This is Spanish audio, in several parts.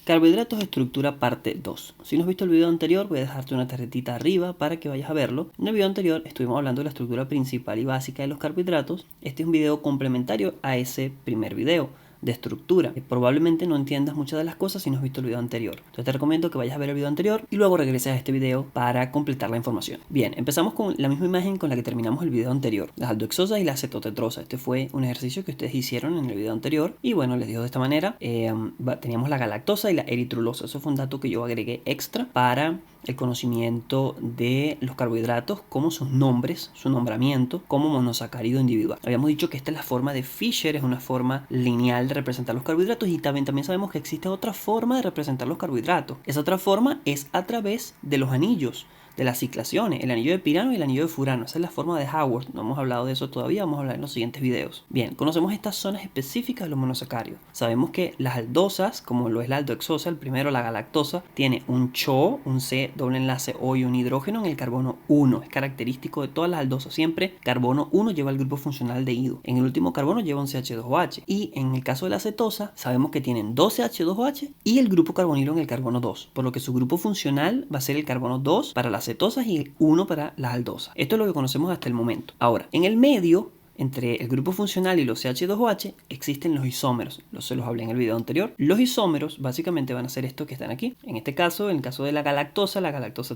Carbohidratos, estructura parte 2. Si no has visto el video anterior, voy a dejarte una tarjetita arriba para que vayas a verlo. En el video anterior estuvimos hablando de la estructura principal y básica de los carbohidratos. Este es un video complementario a ese primer video de estructura. Probablemente no entiendas muchas de las cosas si no has visto el video anterior. Entonces te recomiendo que vayas a ver el video anterior y luego regreses a este video para completar la información. Bien, empezamos con la misma imagen con la que terminamos el video anterior. Las aldoexosas y la acetotetrosa. Este fue un ejercicio que ustedes hicieron en el video anterior y bueno, les digo de esta manera. Teníamos la galactosa y la eritrulosa. Eso fue un dato que yo agregué extra para el conocimiento de los carbohidratos, como sus nombres, su nombramiento como monosacárido individual. Habíamos dicho que esta es la forma de Fischer, es una forma lineal de representar los carbohidratos, y también sabemos que existe otra forma de representar los carbohidratos. Esa otra forma es a través de los anillos, de las ciclaciones, el anillo de Pirano y el anillo de Furano. Esa es la forma de Haworth. No hemos hablado de eso todavía, vamos a hablar en los siguientes videos. Bien, conocemos estas zonas específicas de los monosacáridos. Sabemos que las aldosas, como lo es la aldoexosa, el primero, la galactosa, tiene un CHO, un C, doble enlace O y un hidrógeno en el carbono 1. Es característico de todas las aldosas. Siempre carbono 1 lleva el grupo funcional de IDO. En el último carbono lleva un CH2OH. Y en el caso de la acetosa, sabemos que tienen 2 CH2OH y el grupo carbonilo en el carbono 2. Por lo que su grupo funcional va a ser el carbono 2 para la acetosas y el 1 para las aldosas. Esto es lo que conocemos hasta el momento. Ahora, en el medio, entre el grupo funcional y los CH2OH, existen los isómeros. Se los hablé en el video anterior. Los isómeros básicamente van a ser estos que están aquí. En este caso, en el caso de la galactosa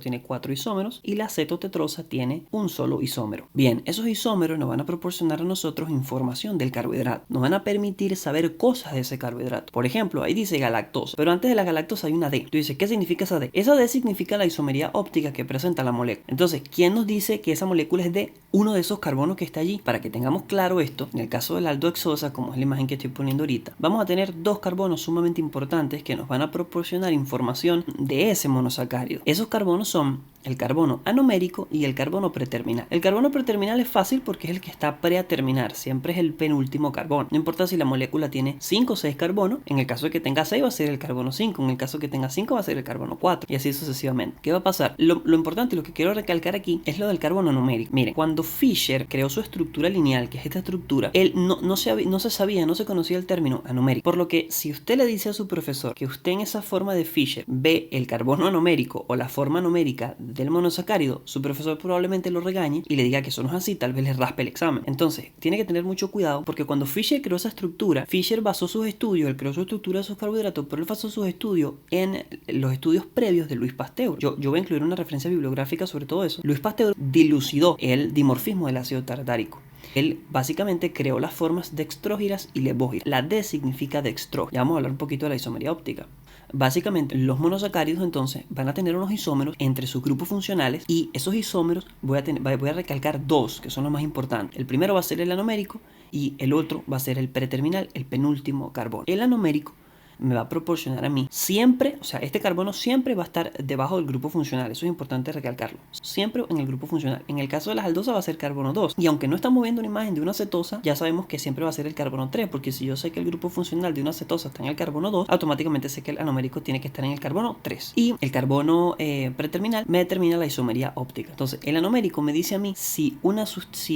tiene 4 isómeros y la acetotetrosa tiene un solo isómero. Bien, esos isómeros nos van a proporcionar a nosotros información del carbohidrato. Nos van a permitir saber cosas de ese carbohidrato. Por ejemplo, ahí dice galactosa, pero antes de la galactosa hay una D. Tú dices, ¿qué significa esa D? Esa D significa la isomería óptica que presenta la molécula. Entonces, ¿quién nos dice que esa molécula es de uno de esos carbonos que está allí? Para que tengamos claro esto, en el caso de la aldoexosa, como es la imagen que estoy poniendo ahorita, vamos a tener dos carbonos sumamente importantes que nos van a proporcionar información de ese monosacárido. Esos carbonos son el carbono anomérico y el carbono preterminal. El carbono preterminal es fácil porque es el que está pre a terminar, siempre es el penúltimo carbono. No importa si la molécula tiene 5 o 6 carbonos, en el caso de que tenga 6 va a ser el carbono 5, en el caso de que tenga 5 va a ser el carbono 4 y así sucesivamente. ¿Qué va a pasar? Lo importante y lo que quiero recalcar aquí es lo del carbono anomérico. Miren, cuando Fischer creó su estructura lineal, que es esta estructura, él no se conocía el término anomérico, por lo que si usted le dice a su profesor que usted en esa forma de Fischer ve el carbono anomérico o la forma anomérica del monosacárido, su profesor probablemente lo regañe y le diga que eso no es así, tal vez le raspe el examen. Entonces, tiene que tener mucho cuidado porque cuando Fischer creó esa estructura, Fischer basó sus estudios, él creó su estructura de sus carbohidratos, pero él basó sus estudios en los estudios previos de Louis Pasteur. Yo voy a incluir una referencia bibliográfica sobre todo eso. Louis Pasteur dilucidó el dimorfismo del ácido tartárico. Él básicamente creó las formas dextrógiras y levógiras. La D significa dextrógiro. Ya vamos a hablar un poquito de la isomería óptica. Básicamente, los monosacáridos entonces van a tener unos isómeros entre sus grupos funcionales y esos isómeros voy a recalcar dos que son los más importantes. El primero va a ser el anomérico y el otro va a ser el preterminal, el penúltimo carbono. El anomérico me va a proporcionar a mí siempre, o sea, este carbono siempre va a estar debajo del grupo funcional. Eso es importante recalcarlo. Siempre en el grupo funcional. En el caso de las aldosas va a ser carbono 2. Y aunque no estamos viendo una imagen de una acetosa, ya sabemos que siempre va a ser el carbono 3. Porque si yo sé que el grupo funcional de una acetosa está en el carbono 2, automáticamente sé que el anomérico tiene que estar en el carbono 3. Y el carbono preterminal me determina la isomería óptica. Entonces, el anomérico me dice a mí si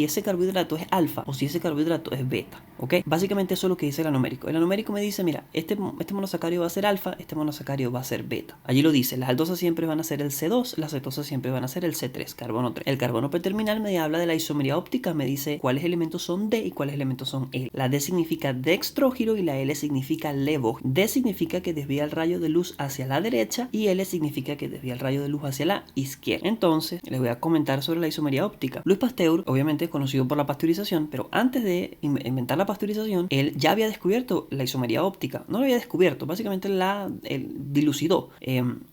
ese carbohidrato es alfa o si ese carbohidrato es beta. ¿Ok? Básicamente eso es lo que dice el anomérico. El anomérico me dice, mira, este monosacárido va a ser alfa, este monosacárido va a ser beta. Allí lo dice, las aldosas siempre van a ser el C2, las acetosas siempre van a ser el C3, carbono 3. El carbono preterminal me habla de la isomería óptica, me dice cuáles elementos son D y cuáles elementos son L. La D significa dextrógiro y la L significa levógiro. D significa que desvía el rayo de luz hacia la derecha y L significa que desvía el rayo de luz hacia la izquierda. Entonces, les voy a comentar sobre la isomería óptica. Louis Pasteur, obviamente conocido por la pasteurización, pero antes de inventar la pasteurización, él ya había descubierto la isomería óptica. No lo había descubierto, básicamente él dilucidó.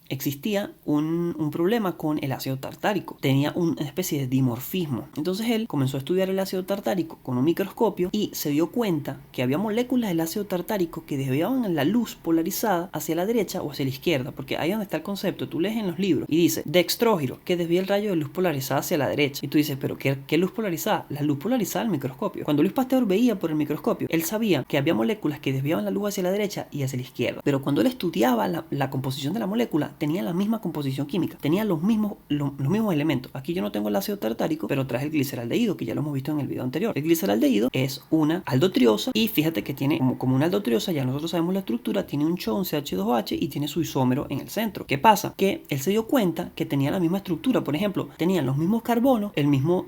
Existía un problema con el ácido tartárico. Tenía una especie de dimorfismo. Entonces él comenzó a estudiar el ácido tartárico con un microscopio y se dio cuenta que había moléculas del ácido tartárico que desviaban la luz polarizada hacia la derecha o hacia la izquierda, porque ahí donde está el concepto, tú lees en los libros y dice dextrógiro, que desvía el rayo de luz polarizada hacia la derecha. Y tú dices, ¿pero qué luz polarizada? La luz polarizada del microscopio. Cuando Louis Pasteur veía por el microscopio, él sabía que había moléculas que desviaban la luz hacia la derecha y hacia la izquierda. Pero cuando él estudiaba la composición de la molécula, tenía la misma composición química, tenía los mismos elementos. Aquí yo no tengo el ácido tartárico, pero traje el gliceraldehído, que ya lo hemos visto en el video anterior. El gliceraldehído es una aldotriosa y fíjate que tiene como una aldotriosa, ya nosotros sabemos la estructura, tiene un chon CH2OH y tiene su isómero en el centro. ¿Qué pasa? Que él se dio cuenta que tenía la misma estructura. Por ejemplo, tenían los mismos carbonos, el mismo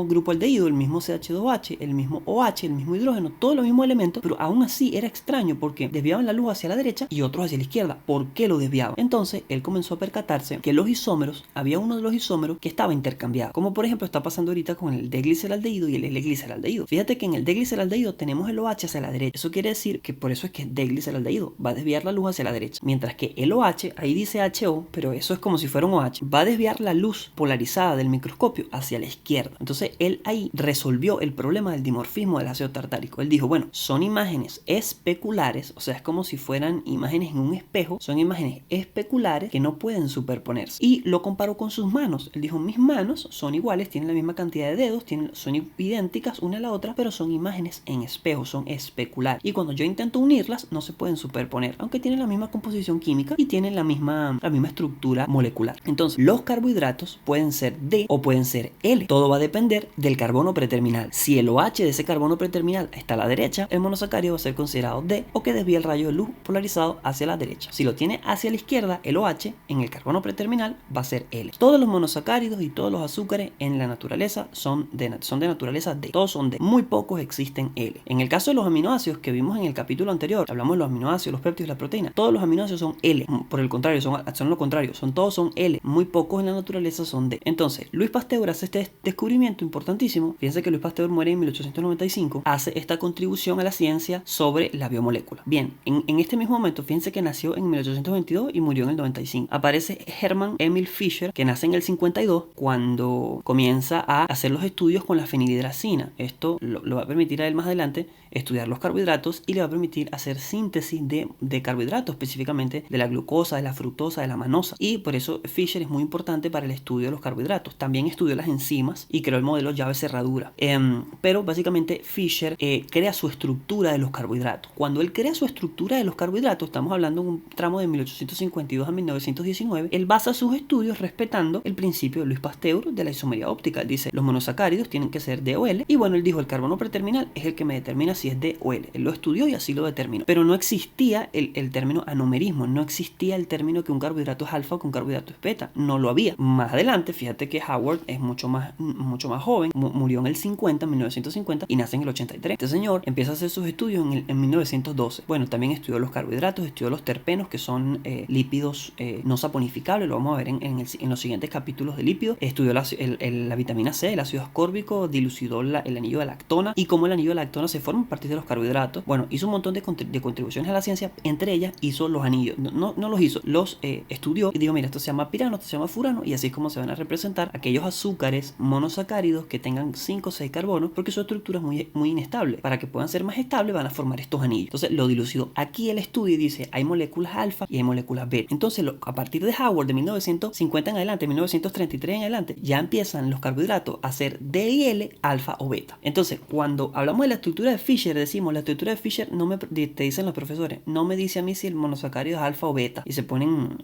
grupo aldehído, el mismo CH2OH, el mismo OH, el mismo hidrógeno, todos los mismos elementos, pero aún así era extraño porque desviaban la luz hacia la derecha y otros hacia la izquierda. ¿Por qué lo desviaban? Entonces él comenzó a percatarse que los isómeros, había uno de los isómeros que estaba intercambiado, como por ejemplo está pasando ahorita con el D-gliceraldehído y el L-gliceraldehído. Fíjate que en el D-gliceraldehído tenemos el OH hacia la derecha. Eso quiere decir que por eso es que es D-gliceraldehído, va a desviar la luz hacia la derecha, mientras que el OH, ahí dice HO, pero eso es como si fuera un OH, va a desviar la luz polarizada del microscopio hacia la izquierda. Entonces él ahí resolvió el problema del dimorfismo del ácido tartárico. Él dijo, bueno, son imágenes especulares, o sea, es como si fueran imágenes en un espejo, son imágenes especulares que no pueden superponerse. Y lo comparó con sus manos. Él dijo, mis manos son iguales, tienen la misma cantidad de dedos, son idénticas una a la otra, pero son imágenes en espejo, son especulares. Y cuando yo intento unirlas, no se pueden superponer, aunque tienen la misma composición química y tienen la misma estructura molecular. Entonces, los carbohidratos pueden ser D o pueden ser L. Todo va a depender del carbono preterminal. Si el OH de ese carbono preterminal está a la derecha, el monosacárido va a ser considerado D o que desvía el rayo de luz polarizado hacia la derecha. Si lo tiene hacia la izquierda, el OH en el carbono preterminal va a ser L. Todos los monosacáridos y todos los azúcares en la naturaleza son de naturaleza D. Todos son D. Muy pocos existen L. En el caso de los aminoácidos que vimos en el capítulo anterior, hablamos de los aminoácidos, los péptidos y la proteína. Todos los aminoácidos son L. Por el contrario, son lo contrario. Todos son L. Muy pocos en la naturaleza son D. Entonces, Louis Pasteur hace este descubrimiento importantísimo. Fíjense que Louis Pasteur muere en 1895. Hace esta contribución a la ciencia sobre la biomolécula. Bien, en este mismo momento, fíjense que nació en 1822 y murió en el 95. Aparece Hermann Emil Fischer, que nace en el 52, cuando comienza a hacer los estudios con la fenilhidracina. Esto lo va a permitir a él más adelante estudiar los carbohidratos y le va a permitir hacer síntesis de carbohidratos, específicamente de la glucosa, de la fructosa, de la manosa. Y por eso Fischer es muy importante para el estudio de los carbohidratos. También estudió las enzimas y creó el modelo llave cerradura. Pero básicamente Fischer crea su estructura de los carbohidratos. Cuando él crea su estructura de los carbohidratos, estamos hablando de un tramo de 1852 a 1919, él basa sus estudios respetando el principio de Louis Pasteur de la isomería óptica. Él dice, los monosacáridos tienen que ser D o L, y bueno, él dijo, el carbono preterminal es el que me determina si es D o L. Él lo estudió y así lo determinó. Pero no existía el término anomerismo, no existía el término que un carbohidrato es alfa o que un carbohidrato es beta. No lo había. Más adelante, fíjate que Howard es mucho más joven, murió en el 50, 1950, y nace en el 83. Este señor empieza a hacer sus estudios en 1912. Bueno, también estudió los carbohidratos, estudió los terpenos, que son lípidos no saponificables, lo vamos a ver en los siguientes capítulos de lípidos. Estudió la vitamina C, el ácido ascórbico, dilucidó el anillo de lactona y cómo el anillo de lactona se forma a partir de los carbohidratos. Bueno, hizo un montón de contribuciones a la ciencia, entre ellas hizo los anillos, no los hizo, los estudió y dijo, mira, esto se llama pirano, esto se llama furano, y así es como se van a representar aquellos azúcares monosacáridos que tengan 5 o 6 carbonos, porque su estructura es muy inestable. Para que puedan ser más estables van a formar estos anillos. Entonces lo dilucidó. Aquí el estudio dice, hay moléculas alfa y hay moléculas beta. Entonces a partir de Howard de 1950 en adelante, 1933 en adelante, ya empiezan los carbohidratos a ser D y L, alfa o beta. Entonces cuando hablamos de la estructura de Fischer, decimos, la estructura de Fischer te dicen los profesores, no me dice a mí si el monosacárido es alfa o beta, y se ponen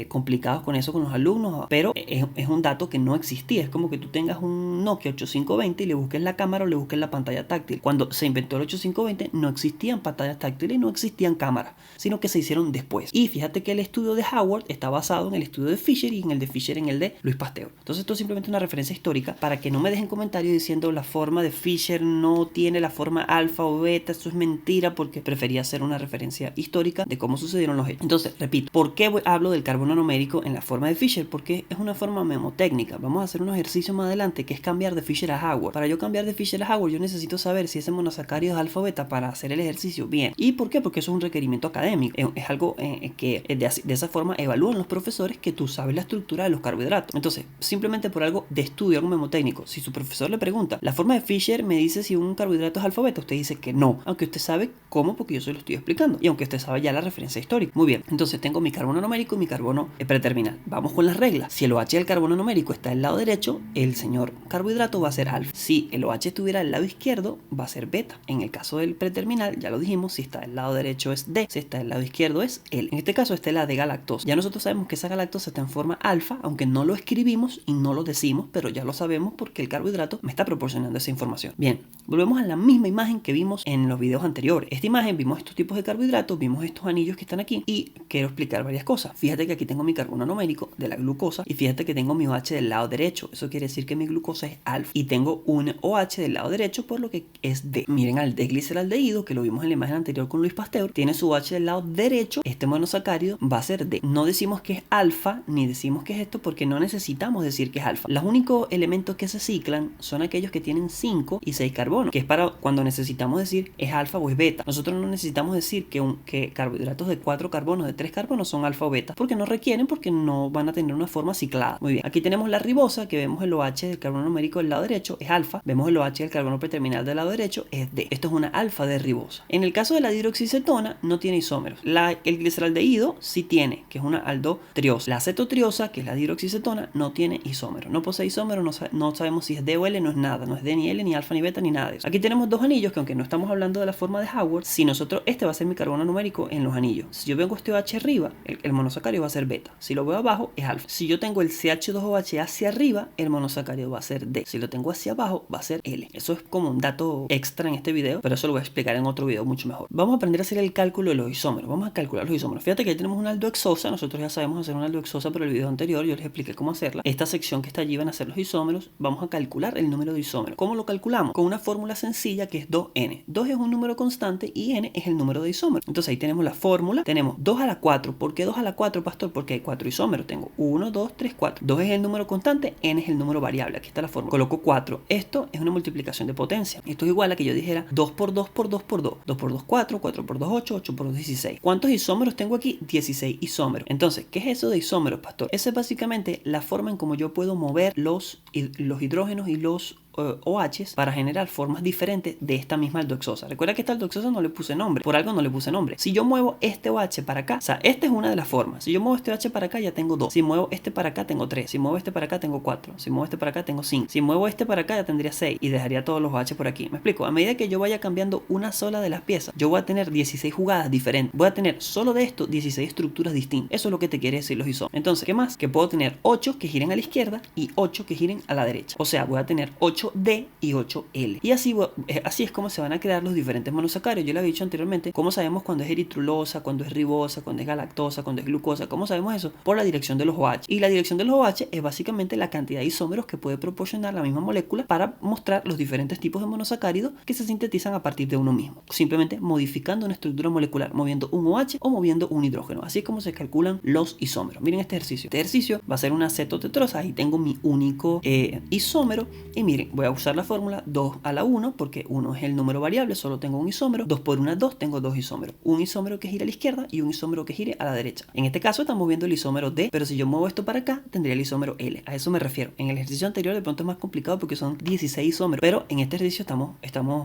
complicados con eso con los alumnos, pero es un dato que no existía. Es como que tú tengas un Nokia 8520 y le busques la cámara o le busques la pantalla táctil. Cuando se inventó el 8520 no existían pantallas táctiles y no existían cámaras, sino que se hicieron después. Y fíjate que el estudio de Howard está basado en el estudio de Fischer, y en el de Fischer en el de Louis Pasteur. Entonces esto es simplemente una referencia histórica para que no me dejen comentarios diciendo la forma de Fischer no tiene la forma alfa o beta, eso es mentira, porque prefería hacer una referencia histórica de cómo sucedieron los hechos. Entonces, repito, ¿por qué hablo del carbono numérico en la forma de Fischer? Porque es una forma memotécnica. Vamos a hacer un ejercicio más adelante que es cambiar de Fischer a Howard. Para yo cambiar de Fischer a Howard, yo necesito saber si ese monosacárido es alfa o beta para hacer el ejercicio bien. ¿Y por qué? Porque eso es un requerimiento académico. Es algo que de esa forma evalúan los profesores que tú sabes la estructura de los carbohidratos. Entonces, simplemente por algo de estudio, algo memotécnico, si su profesor le pregunta, la forma de Fischer me dice si un carbohidrato es alfa o beta, usted dice que no, aunque usted sabe cómo, porque yo se lo estoy explicando, y aunque usted sabe ya la referencia histórica. Muy bien, entonces tengo mi carbono numérico y mi carbono preterminal. Vamos con las reglas. Si el OH del carbono numérico está del lado derecho, el señor carbohidrato va a ser alfa. Si el OH estuviera del lado izquierdo, va a ser beta. En el caso del preterminal, ya lo dijimos, si está del lado derecho es D, si está del lado izquierdo es L. En este caso está la de galactosa. Ya nosotros sabemos que esa galactosa está en forma alfa, aunque no lo escribimos y no lo decimos, pero ya lo sabemos porque el carbohidrato me está proporcionando esa información. Bien, volvemos a la misma imagen que vimos en los videos anteriores. Esta imagen vimos estos tipos de carbohidratos, vimos estos anillos que están aquí y quiero explicar varias cosas. Fíjate que aquí tengo mi carbono numérico de la glucosa y fíjate que tengo mi OH del lado derecho. Eso quiere decir que mi glucosa es alfa y tengo un OH del lado derecho, por lo que es D. Miren al D-gliceraldehído, que lo vimos en la imagen anterior con Luis Pasteur, tiene su OH del lado derecho. Este monosacárido va a ser D. No decimos que es alfa ni decimos que es esto porque no necesitamos decir que es alfa. Los únicos elementos que se ciclan son aquellos que tienen 5 y 6 carbonos, que es para cuando necesitamos decir es alfa o es beta. Nosotros no necesitamos decir que carbohidratos de 4 carbonos, de 3 carbonos son alfa o beta, porque no requieren, porque no van a tener una forma ciclada. Muy bien, aquí tenemos la ribosa, que vemos el OH del carbono numérico del lado derecho es alfa, vemos el OH del carbono preterminal del lado derecho es D. Esto es una alfa de ribosa. En el caso de la dihidroxicetona no tiene isómeros. El gliceraldehído sí tiene, que es una aldotriosa. La acetotriosa, que es la dihidroxicetona, no tiene isómeros. No posee isómeros, no sabemos si es D o L, no es nada, no es D ni L, ni alfa ni beta, ni nada de eso. Aquí tenemos dos anillos que, aunque no estamos hablando de la forma de Howard, si nosotros, este va a ser mi carbono numérico en los anillos. Si yo vengo este OH arriba, el monosacárido va a ser beta. Si lo veo abajo, es alfa. Si yo tengo el CH2OH hacia arriba, el monosacárido va a ser D. Si lo tengo hacia abajo, va a ser L. Eso es como un dato extra en este video, pero eso lo voy a explicar en otro video mucho mejor. Vamos a aprender a hacer el cálculo de los isómeros. Vamos a calcular los isómeros. Fíjate que ahí tenemos una aldohexosa. Nosotros ya sabemos hacer una aldohexosa por el video anterior. Yo les expliqué cómo hacerla. Esta sección que está allí van a ser los isómeros. Vamos a calcular el número de isómeros. ¿Cómo lo calculamos? Con una fórmula sencilla que es 2n. 2 es un número constante y n es el número de isómeros. Entonces ahí tenemos la fórmula. Tenemos 2 a la 4. ¿Por qué 2 a la 4, pastor? Porque hay 4 isómeros. Tengo 1, 2, 3, 4. 2 es el número constante, n es el número variable. Aquí está la fórmula. Coloco 4. Esto es una multiplicación de potencia. Esto es igual a que yo dijera 2 por 2 por 2 por 2. 2 por 2, 4. 4 por 2, 8. 8 por 2, 16. ¿Cuántos isómeros tengo aquí? 16 isómeros. Entonces, ¿qué es eso de isómeros, pastor? Esa es básicamente la forma en cómo yo puedo mover los hidrógenos y los OHs para generar formas diferentes de esta misma aldohexosa. Recuerda que esta aldohexosa no le puse nombre, por algo no le puse nombre. Si yo muevo este OH para acá, o sea, esta es una de las formas. Si yo muevo este OH para acá, ya tengo 2. Si muevo este para acá, tengo 3. Si muevo este para acá, tengo 4. Si muevo este para acá, tengo 5. Si muevo este para acá, ya tendría 6 y dejaría todos los OH por aquí. ¿Me explico? A medida que yo vaya cambiando una sola de las piezas, yo voy a tener 16 jugadas diferentes. Voy a tener solo de esto 16 estructuras distintas. Eso es lo que te quiere decir los isómeros. Entonces, ¿qué más? Que puedo tener 8 que giren a la izquierda y 8 que giren a la derecha. O sea, voy a tener 8D y 8L. Y así es como se van a crear los diferentes monosacáridos. Yo le había dicho anteriormente cómo sabemos cuando es eritrulosa, cuando es ribosa, cuando es galactosa, cuando es glucosa. ¿Cómo sabemos eso? Por la dirección de los OH. Y la dirección de los OH es básicamente la cantidad de isómeros que puede proporcionar la misma molécula para mostrar los diferentes tipos de monosacáridos que se sintetizan a partir de uno mismo. Simplemente modificando una estructura molecular, moviendo un OH o moviendo un hidrógeno. Así es como se calculan los isómeros. Miren este ejercicio. Este ejercicio va a ser una acetotetrosa. Ahí tengo mi único isómero. Y miren, voy a usar la fórmula 2 a la 1 porque 1 es el número variable, solo tengo un isómero. 2 por 1 es 2, tengo 2 isómeros. Un isómero que gire a la izquierda y un isómero que gire a la derecha. En este caso estamos viendo el isómero D, pero si yo muevo esto para acá, tendría el isómero L. A eso me refiero. En el ejercicio anterior de pronto es más complicado porque son 16 isómeros, pero en este ejercicio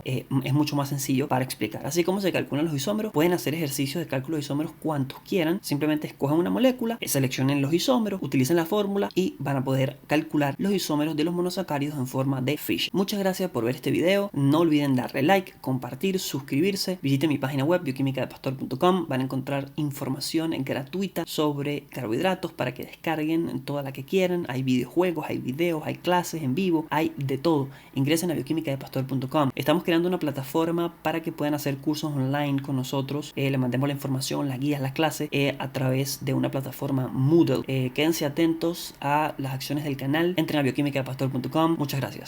es mucho más sencillo para explicar. Así como se calculan los isómeros, pueden hacer ejercicios de cálculo de isómeros cuantos quieran. Simplemente escogen una molécula, seleccionen los isómeros, utilicen la fórmula y van a poder calcular los isómeros de los monosacáridos en forma de Fischer. Muchas gracias por ver este video. No olviden darle like, compartir, suscribirse. Visiten mi página web bioquimicadepastor.com. Van a encontrar información gratuita sobre carbohidratos para que descarguen toda la que quieran. Hay videojuegos, hay videos, hay clases en vivo, hay de todo. Ingresen a bioquimicadepastor.com. Estamos creando una plataforma para que puedan hacer cursos online con nosotros. Le mandemos la información, las guías, las clases a través de una plataforma Moodle. Quédense atentos a las acciones del canal. Entren a bioquimicadepastor.com. Muchas gracias.